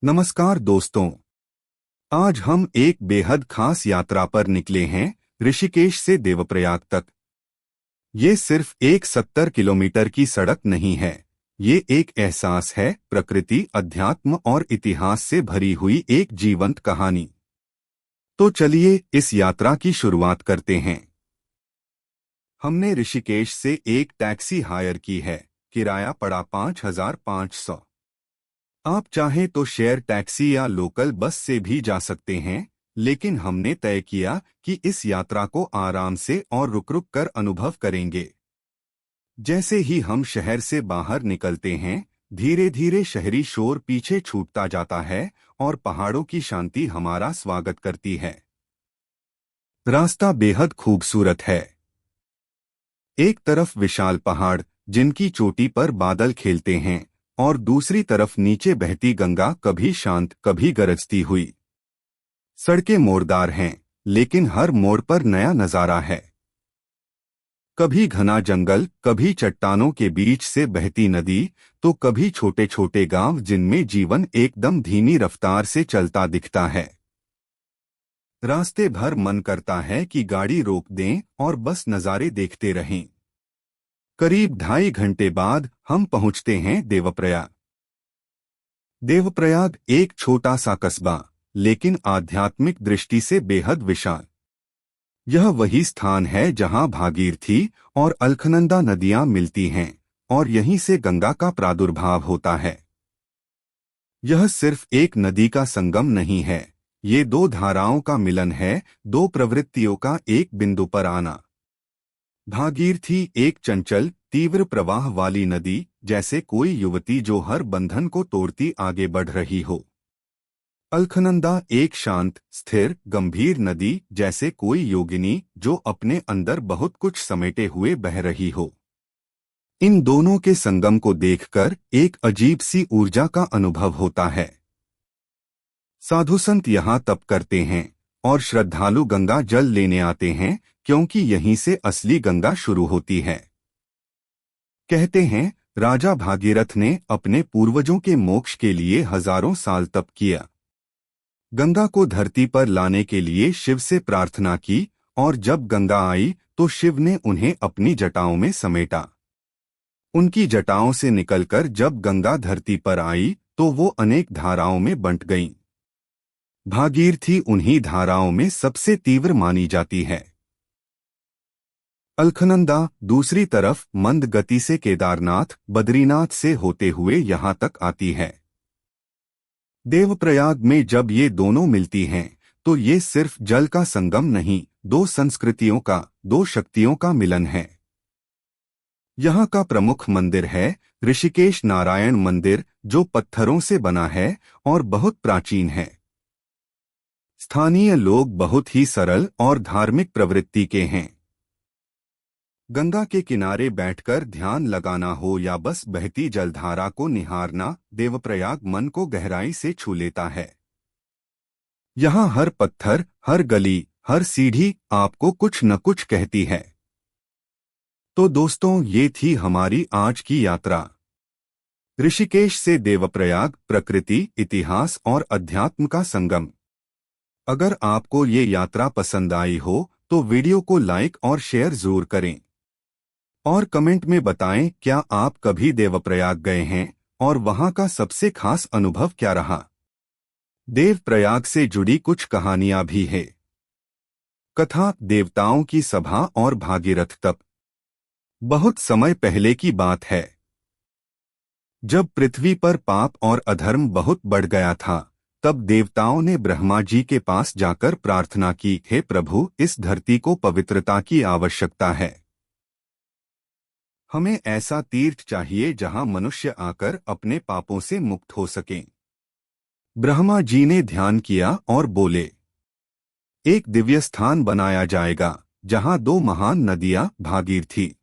नमस्कार दोस्तों। आज हम एक बेहद खास यात्रा पर निकले हैं, ऋषिकेश से देवप्रयाग तक। ये सिर्फ एक 70 किलोमीटर की सड़क नहीं है, ये एक एहसास है, प्रकृति, अध्यात्म और इतिहास से भरी हुई एक जीवंत कहानी। तो चलिए इस यात्रा की शुरुआत करते हैं। हमने ऋषिकेश से एक टैक्सी हायर की है। किराया पड़ा 5,500। आप चाहें तो शेयर टैक्सी या लोकल बस से भी जा सकते हैं, लेकिन हमने तय किया कि इस यात्रा को आराम से और रुक-रुक कर अनुभव करेंगे। जैसे ही हम शहर से बाहर निकलते हैं, धीरे धीरे शहरी शोर पीछे छूटता जाता है और पहाड़ों की शांति हमारा स्वागत करती है। रास्ता बेहद खूबसूरत है। एक तरफ विशाल पहाड़ जिनकी चोटी पर बादल खेलते हैं और दूसरी तरफ नीचे बहती गंगा, कभी शांत कभी गरजती हुई। सड़कें मोड़दार हैं, लेकिन हर मोड़ पर नया नजारा है। कभी घना जंगल, कभी चट्टानों के बीच से बहती नदी, तो कभी छोटे छोटे गांव जिनमें जीवन एकदम धीमी रफ्तार से चलता दिखता है। रास्ते भर मन करता है कि गाड़ी रोक दें और बस नज़ारे देखते रहें। करीब 2.5 घंटे बाद हम पहुंचते हैं देवप्रयाग। देवप्रयाग एक छोटा सा कस्बा, लेकिन आध्यात्मिक दृष्टि से बेहद विशाल। यह वही स्थान है जहां भागीरथी और अलखनंदा नदियां मिलती हैं और यहीं से गंगा का प्रादुर्भाव होता है। यह सिर्फ एक नदी का संगम नहीं है, ये दो धाराओं का मिलन है, दो प्रवृत्तियों का एक बिंदु पर आना। भागीरथी एक चंचल, तीव्र प्रवाह वाली नदी, जैसे कोई युवती जो हर बंधन को तोड़ती आगे बढ़ रही हो। अलखनंदा एक शांत, स्थिर, गंभीर नदी, जैसे कोई योगिनी जो अपने अंदर बहुत कुछ समेटे हुए बह रही हो। इन दोनों के संगम को देखकर एक अजीब सी ऊर्जा का अनुभव होता है। साधु संत यहाँ तप करते हैं और श्रद्धालु गंगा जल लेने आते हैं, क्योंकि यहीं से असली गंगा शुरू होती है। कहते हैं, राजा भागीरथ ने अपने पूर्वजों के मोक्ष के लिए हजारों साल तप किया। गंगा को धरती पर लाने के लिए शिव से प्रार्थना की, और जब गंगा आई तो शिव ने उन्हें अपनी जटाओं में समेटा। उनकी जटाओं से निकलकर जब गंगा धरती पर आई तो वो अनेक धाराओं में बंट गईं। भागीरथी उन्हीं धाराओं में सबसे तीव्र मानी जाती है। अलखनंदा दूसरी तरफ मंद गति से केदारनाथ, बद्रीनाथ से होते हुए यहाँ तक आती है। देवप्रयाग में जब ये दोनों मिलती हैं, तो ये सिर्फ जल का संगम नहीं, दो संस्कृतियों का, दो शक्तियों का मिलन है। यहाँ का प्रमुख मंदिर है ऋषिकेश नारायण मंदिर, जो पत्थरों से बना है और बहुत प्राचीन है। स्थानीय लोग बहुत ही सरल और धार्मिक प्रवृत्ति के हैं। गंगा के किनारे बैठकर ध्यान लगाना हो या बस बहती जलधारा को निहारना, देवप्रयाग मन को गहराई से छू लेता है। यहाँ हर पत्थर, हर गली, हर सीढ़ी आपको कुछ न कुछ कहती है। तो दोस्तों, ये थी हमारी आज की यात्रा। ऋषिकेश से देवप्रयाग, प्रकृति, इतिहास और अध्यात्म का संगम। अगर आपको ये यात्रा पसंद आई हो तो वीडियो को लाइक और शेयर जरूर करें। और कमेंट में बताएं, क्या आप कभी देवप्रयाग गए हैं और वहां का सबसे खास अनुभव क्या रहा। देवप्रयाग से जुड़ी कुछ कहानियां भी है। कथा, देवताओं की सभा और भागीरथ तप। बहुत समय पहले की बात है, जब पृथ्वी पर पाप और अधर्म बहुत बढ़ गया था, तब देवताओं ने ब्रह्मा जी के पास जाकर प्रार्थना की, हे प्रभु, इस धरती को पवित्रता की आवश्यकता है। हमें ऐसा तीर्थ चाहिए जहां मनुष्य आकर अपने पापों से मुक्त हो सकें। ब्रह्मा जी ने ध्यान किया और बोले, एक दिव्य स्थान बनाया जाएगा जहां दो महान नदियां, भागीरथी